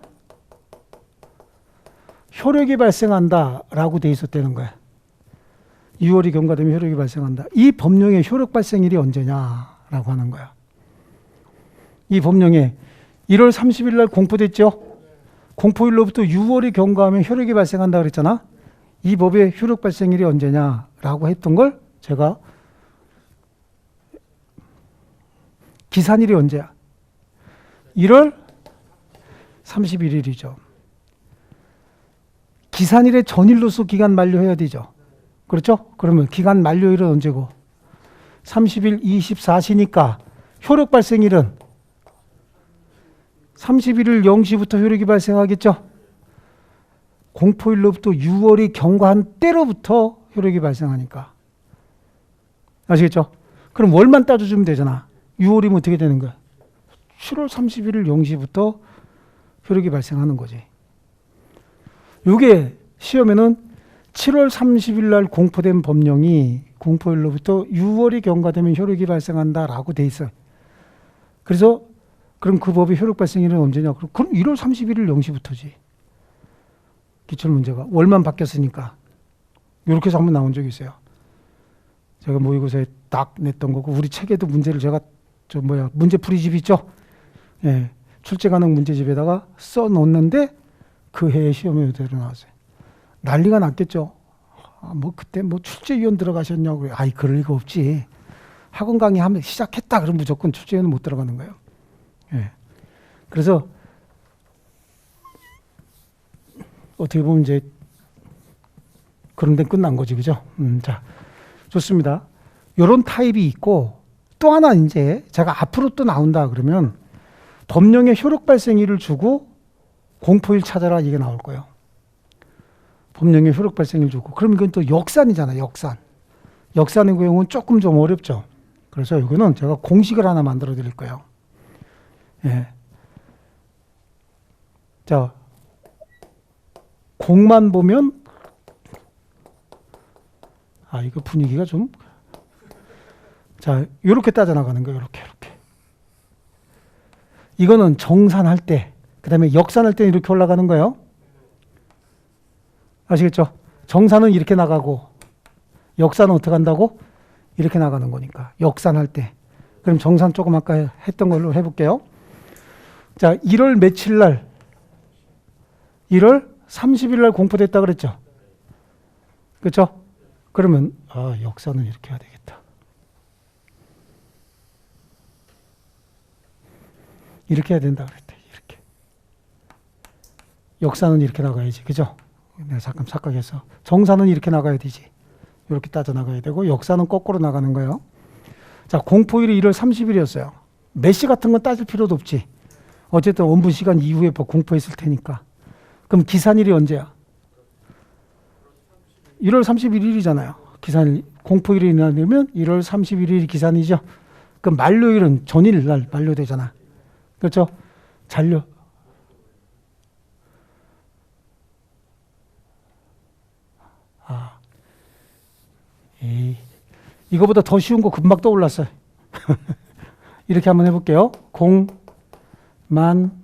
효력이 발생한다라고 돼 있었다는 거야. 6월이 경과되면 효력이 발생한다. 이 법령의 효력 발생일이 언제냐라고 하는 거야. 이 법령에 1월 30일 날 공포됐죠? 공포일로부터 6월이 경과하면 효력이 발생한다 그랬잖아. 이 법의 효력 발생일이 언제냐라고 했던 걸 제가 기산일이 언제야? 1월 31일이죠. 기산일의 전일로서 기간 만료해야 되죠. 그렇죠? 그러면 기간 만료일은 언제고? 30일 24시니까 효력 발생일은 31일 0시부터 효력이 발생하겠죠? 공포일로부터 6월이 경과한 때로부터 효력이 발생하니까. 아시겠죠? 그럼 월만 따져주면 되잖아. 6월이면 어떻게 되는 거야? 7월 31일 0시부터 효력이 발생하는 거지. 이게 시험에는 7월 30일 날 공포된 법령이 공포일로부터 6월이 경과되면 효력이 발생한다라고 돼 있어요. 그래서 그럼 그 법의 효력 발생일은 언제냐? 그럼 1월 31일 0시부터지. 기출 문제가 월만 바뀌었으니까. 이렇게 해서 한번 나온 적이 있어요. 제가 모의고사에 딱 냈던 거고 우리 책에도 문제를 제가 문제풀이집 있죠? 예, 출제 가능 문제집에다가 써 놓는데 그 해에 시험에 그대로 나왔어요. 난리가 났겠죠. 그때 출제위원 들어가셨냐고. 아이, 그럴 리가 없지. 학원 강의 하면 시작했다 그러면 무조건 출제위원은 못 들어가는 거예요. 예. 그래서 어떻게 보면 이제 그런 데 끝난 거지, 그죠? 자, 좋습니다. 요런 타입이 있고 또 하나 이제 제가 앞으로 또 나온다 그러면 법령의 효력 발생일을 주고 공포일 찾아라 이게 나올 거예요. 법령의 효력 발생일 주고. 그럼 이건 또 역산이잖아, 역산. 역산의 경우는 조금 좀 어렵죠. 그래서 이거는 제가 공식을 하나 만들어 드릴 거예요. 예. 자, 공만 보면 이거 분위기가 좀. 자, 이렇게 따져나가는 거예요. 이렇게. 이거는 정산할 때, 그 다음에 역산할 때 이렇게 올라가는 거예요. 아시겠죠? 정산은 이렇게 나가고, 역산은 어떻게 한다고? 이렇게 나가는 거니까. 역산할 때. 그럼 정산 조금 아까 했던 걸로 해볼게요. 자, 1월 며칠 날? 1월 30일 날 공포됐다 그랬죠? 그렇죠? 그러면 역사는 이렇게 해야 되겠다. 이렇게 해야 된다 그랬대. 이렇게. 역사는 이렇게 나가야지. 그죠? 내가 잠깐 착각해서. 정사는 이렇게 나가야 되지. 이렇게 따져 나가야 되고 역사는 거꾸로 나가는 거예요. 자, 공포일이 1월 30일이었어요. 몇 시 같은 건 따질 필요도 없지. 어쨌든 원분 시간 이후에 공포했을 테니까. 그럼 기산일이 언제야? 1월 31일이잖아요. 기산일. 공포일이 일어나면 1월 31일이 기산이죠. 그럼 만료일은 전일 날 만료되잖아. 그렇죠? 잔료. 이거보다 더 쉬운 거 금방 떠올랐어요. 이렇게 한번 해볼게요. 공, 만,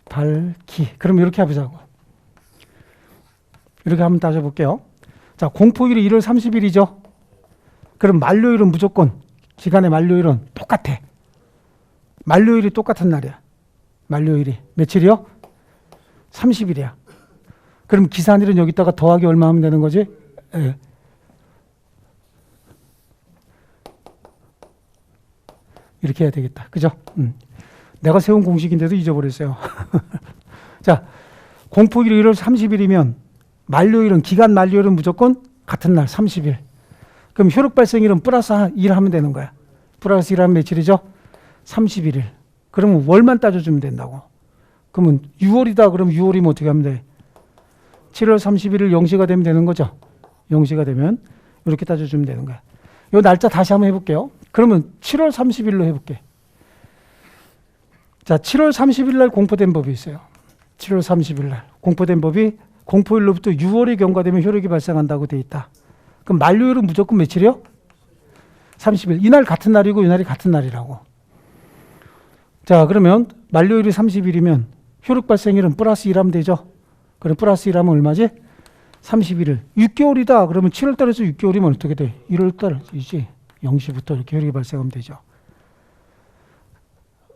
달, 기. 그럼 이렇게 해보자고. 이렇게 한번 따져볼게요. 자, 공포일이 1월 30일이죠. 그럼 만료일은 무조건, 기간의 만료일은 똑같아. 만료일이 똑같은 날이야. 만료일이. 며칠이요? 30일이야. 그럼 기산일은 여기다가 더하기 얼마 하면 되는 거지? 예. 이렇게 해야 되겠다. 그죠? 내가 세운 공식인데도 잊어버렸어요. 자, 공포일이 1월 30일이면 만료일은, 기간 만료일은 무조건 같은 날, 30일. 그럼 효력 발생일은 플러스 1 하면 되는 거야. 플러스 1 하면 며칠이죠? 31일. 그러면 월만 따져주면 된다고. 그러면 6월이다. 그럼 6월이면 어떻게 하면 돼? 7월 31일 0시가 되면 되는 거죠. 0시가 되면 이렇게 따져주면 되는 거야. 이 날짜 다시 한번 해볼게요. 그러면 7월 30일로 해볼게. 자, 7월 30일 날 공포된 법이 있어요. 7월 30일 날 공포된 법이 공포일로부터 6월이 경과되면 효력이 발생한다고 돼 있다. 그럼 만료일은 무조건 며칠이요? 30일. 이날 같은 날이고 이날이 같은 날이라고. 자, 그러면 만료일이 30일이면 효력 발생일은 플러스 1 하면 되죠. 그럼 플러스 1 하면 얼마지? 31일. 6개월이다. 그러면 7월 달에서 6개월이면 어떻게 돼? 1월 달이지. 0시부터 이렇게 효력이 발생하면 되죠.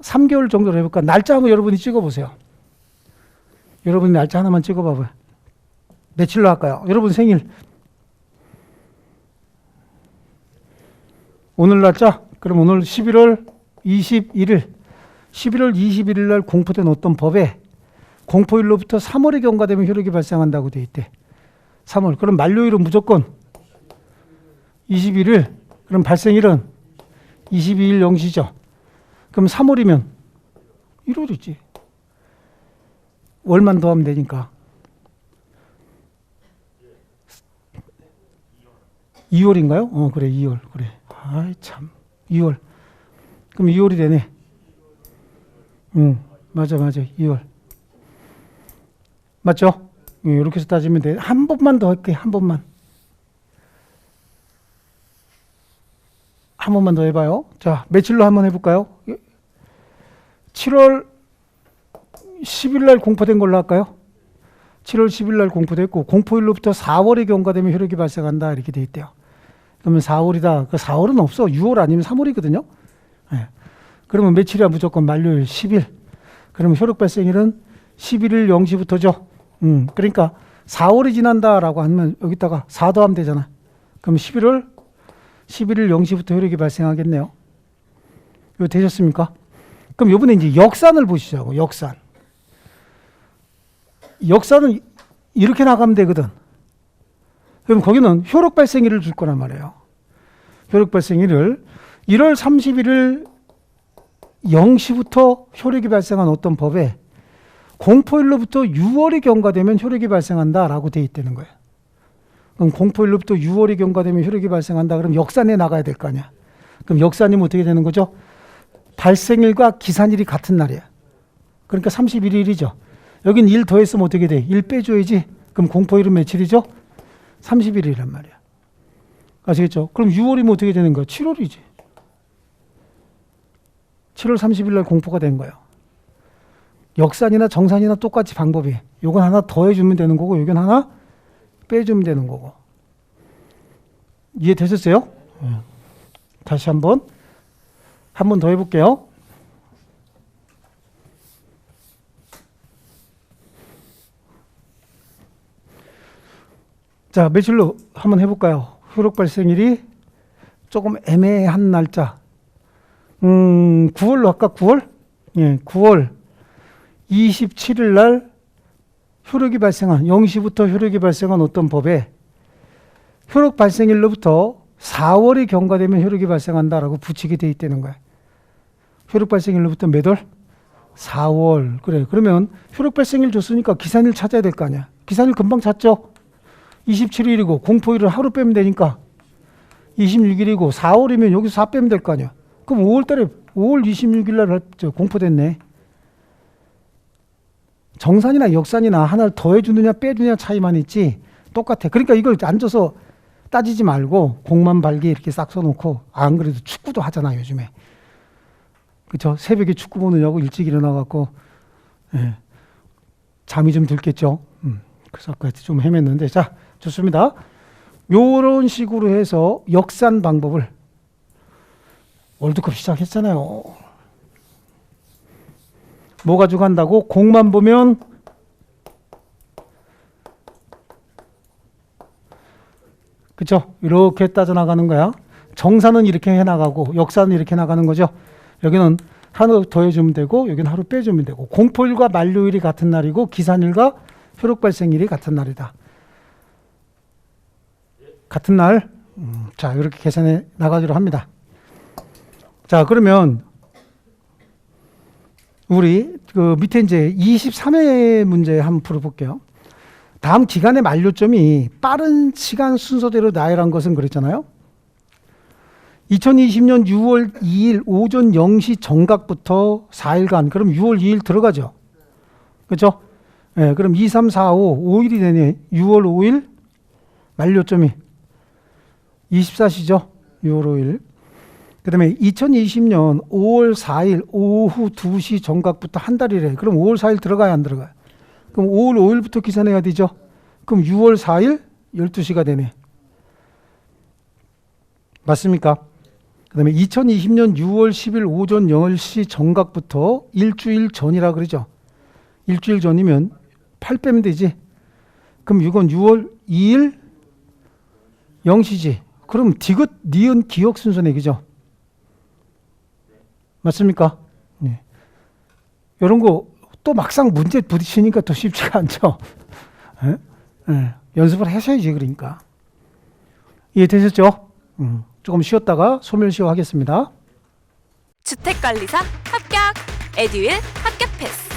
3개월 정도로 해볼까? 날짜 한번 여러분이 찍어보세요. 여러분이 날짜 하나만 찍어봐봐요. 며칠로 할까요? 여러분 생일. 오늘 날짜? 그럼 오늘 11월 21일. 11월 21일 날 공포된 어떤 법에 공포일로부터 3월이 경과되면 효력이 발생한다고 돼 있대. 3월. 그럼 만료일은 무조건 21일. 그럼 발생일은 22일 0시죠. 그럼 3월이면 1월이지. 월만 더하면 되니까. 2월인가요? 그래, 2월. 그래. 아이, 참. 2월. 그럼 2월이 되네. 맞아. 2월. 맞죠? 이렇게 해서 따지면 돼. 한 번만 더 할게. 한 번만 더 해봐요. 자, 며칠로 한번 해볼까요? 7월 10일 날 공포된 걸로 할까요? 7월 10일 날 공포됐고 공포일로부터 4월이 경과되면 효력이 발생한다 이렇게 돼 있대요. 그러면 4월이다. 그 4월은 없어. 6월 아니면 3월이거든요. 네. 그러면 며칠이야? 무조건 만료일 10일. 그러면 효력 발생일은 11일 0시부터죠. 그러니까 4월이 지난다라고 하면 여기다가 4 더하면 되잖아. 그럼 11일 0시부터 효력이 발생하겠네요. 이거 되셨습니까? 그럼 이번에 이제 역산을 보시자고. 역산은 이렇게 나가면 되거든. 그럼 거기는 효력 발생일을 줄 거란 말이에요. 효력 발생일을 1월 31일 0시부터 효력이 발생한 어떤 법에 공포일로부터 6월이 경과되면 효력이 발생한다라고 돼 있다는 거예요. 그럼 공포일로부터 6월이 경과되면 효력이 발생한다. 그럼 역산에 나가야 될 거 아니야. 그럼 역산이면 어떻게 되는 거죠? 발생일과 기산일이 같은 날이야. 그러니까 31일이죠. 여긴 1 더했으면 어떻게 돼? 1 빼줘야지. 그럼 공포일은 며칠이죠? 30일이란 말이야. 아시겠죠? 그럼 6월이면 어떻게 되는 거야? 7월이지. 7월 30일 날 공포가 된 거예요. 역산이나 정산이나 똑같이 방법이. 요건 하나 더해주면 되는 거고, 요건 하나 빼주면 되는 거고. 이해되셨어요? 다시 한 번 더 해볼게요. 자, 며칠로 한번 해볼까요? 효력 발생일이 조금 애매한 날짜. 9월로 할까? 9월? 예, 9월 27일 날 효력이 발생한, 0시부터 효력이 발생한 어떤 법에 효력 발생일로부터 4월이 경과되면 효력이 발생한다라고 붙이게 돼 있다는 거야. 효력 발생일로부터 몇 월? 4월. 그래. 그러면 효력 발생일 줬으니까 기산일 찾아야 될 거 아니야. 기산일 금방 찾죠? 27일이고 공포일을 하루 빼면 되니까 26일이고 4월이면 여기서 4 빼면 될 거 아니야. 그럼 5월 달에 5월 26일 날 공포됐네. 정산이나 역산이나 하나를 더해주느냐 빼주느냐 차이만 있지 똑같아. 그러니까 이걸 앉아서 따지지 말고 공만 발기 이렇게 싹 써놓고, 안 그래도 축구도 하잖아 요즘에. 그쵸? 새벽에 축구 보느냐고 일찍 일어나갖고 예, 잠이 좀 들겠죠. 그래서 아까 좀 헤맸는데, 자, 좋습니다. 요런 식으로 해서 역산 방법을, 월드컵 시작했잖아요. 뭐 가지고 한다고? 공만 보면 그쵸? 이렇게 따져나가는 거야. 정산은 이렇게 해나가고 역산은 이렇게 나가는 거죠. 여기는 하루 더해주면 되고 여기는 하루 빼주면 되고, 공포일과 만료일이 같은 날이고 기산일과 효력 발생일이 같은 날이다. 같은 날. 자, 이렇게 계산해 나가기로 합니다. 자, 그러면 우리 그 밑에 이제 23회 문제 한번 풀어볼게요. 다음 기간의 만료점이 빠른 시간 순서대로 나열한 것은 그랬잖아요. 2020년 6월 2일 오전 0시 정각부터 4일간, 그럼 6월 2일 들어가죠. 그렇죠? 예, 그럼 2, 3, 4, 5, 5일이 되네. 6월 5일 만료점이 24시죠. 6월 5일. 그 다음에 2020년 5월 4일 오후 2시 정각부터 한 달이래. 그럼 5월 4일 들어가야 안 들어가요? 그럼 5월 5일부터 계산해야 되죠. 그럼 6월 4일 12시가 되네. 맞습니까? 그 다음에 2020년 6월 10일 오전 10시 정각부터 일주일 전이라 그러죠. 일주일 전이면 8 빼면 되지. 그럼 이건 6월 2일 0시지. 그럼 디귿, 니은, 기억 순서 내기죠. 맞습니까? 네. 이런 거 또 막상 문제 부딪히니까 더 쉽지가 않죠. 예? 예. 연습을 하셔야지. 그러니까 이해되셨죠? 조금 쉬었다가 소멸시효 하겠습니다. 주택관리사 합격! 에듀윌 합격 패스!